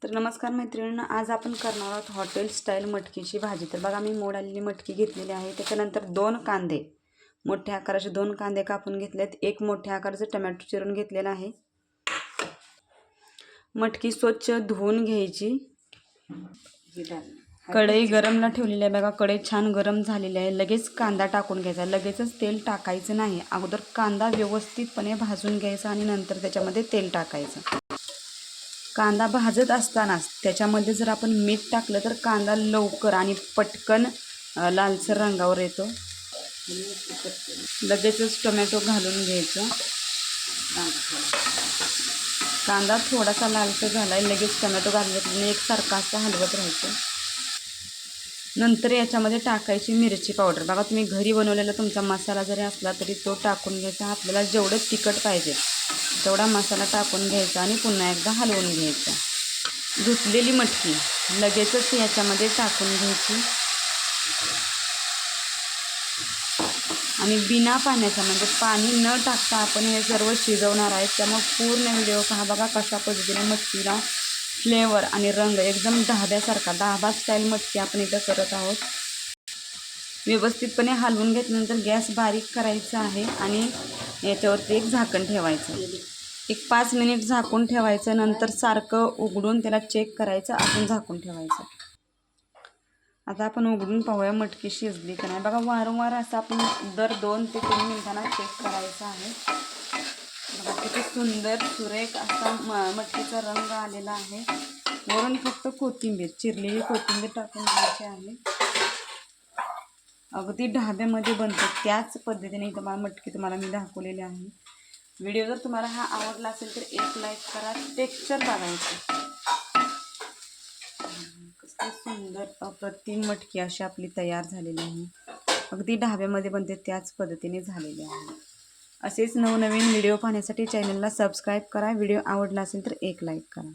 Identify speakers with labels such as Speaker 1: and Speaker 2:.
Speaker 1: तर नमस्कार मैत्रिणींनो, आज आपण करणार आहोत हॉटेल स्टाईल मटकीची भाजी। तर बघा मी मोड आलेली मटकी घेतलेली आहे। त्याच्यानंतर 2 कांदे, मोठ्या आकाराचे 2 कांदे कापून घेतलेत। एक मोठ्या आकाराचे टोमॅटो चिरून घेतलेला आहे। मटकी स्वच्छ धुवून घ्यायची। कढई गरमला ठेवलेली आहे। बघा कढई छान गरम झालेली आहे। लगेच कांदा टाकून घ्यायचा, लगेचच तेल टाकायचं नाही। अगोदर कांदा व्यवस्थितपणे भाजून घ्यायचा आणि नंतर त्याच्यामध्ये तेल टाकायचं। कांदा भाजत असतानाच त्याच्यामध्ये जर आपण मीठ टाकलं तर कांदा लवकर आणि पटकन लालसर रंगावर येतो। लगेचच टोमॅटो घालून घ्यायचं। कांदा थोडासा लालसर झालाय, लगेच टोमॅटो घालून एकसारखा असं हलवत राहायचं। नंतर याच्यामध्ये टाकायची मिरची पावडर। बघा तुम्ही घरी बनवलेला तुमचा मसाला जरी असला तरी तो टाकून घ्यायचा। आपल्याला जेवढं तिखट पाहिजे तेवढा मसाला टाकून घ्यायचा आणि पुन्हा एकदा हलवून घ्यायचं। धुतलेली मटकी लगेचच याच्यामध्ये टाकून घ्यायची आणि बिना पाण्याचा म्हणजे पाणी न टाकता आपण हे सर्व शिजवणार आहे। त्यामुळे पूर्ण व्हिडिओ पहा। बघा कशा पद्धतीने मटकीला फ्लेवर आणि रंग एकदम ढाब्यासारखा, ढाबा स्टाईल मटकी आपण इथं करत आहोत। व्यवस्थितपणे हलवून घेतल्यानंतर गॅस बारीक करायचा आहे आणि याच्यावरती एक झाकण ठेवायचं। एक 5 मिनिट झाकून ठेवायचं। नंतर सारखं उघडून त्याला चेक करायचं, अजून झाकून ठेवायचं। आता आपण उघडून पाहूया मटकी शिजली का नाही। बघा वारंवार असं आपण दर 2 ते 3 मिनिटांना चेक करायचं आहे। बघा किती सुंदर सुरेख असा मटकीचा रंग आलेला आहे। वरून फक्त कोथिंबीर, चिरलेली कोथिंबीर टाकून घ्यायची आहे। अगदी ढाब्यामध्ये बनते त्याच पद्धतीने इथं मटकी तुम्हाला मी दाखवलेली आहे। व्हिडिओ जर तुम्हाला हा आवडला असेल तर एक लाईक करा। टेक्स्चर बघायचं, किती सुंदर अप्रतिम मटकी अशी आपली तयार झालेली आहे। अगदी ढाब्यामध्ये बनते त्याच पद्धतीने झालेली आहे। असेच नवनवीन व्हिडिओ पाहण्यासाठी चॅनलला सबस्क्राईब करा। व्हिडिओ आवडला असेल तर एक लाईक करा।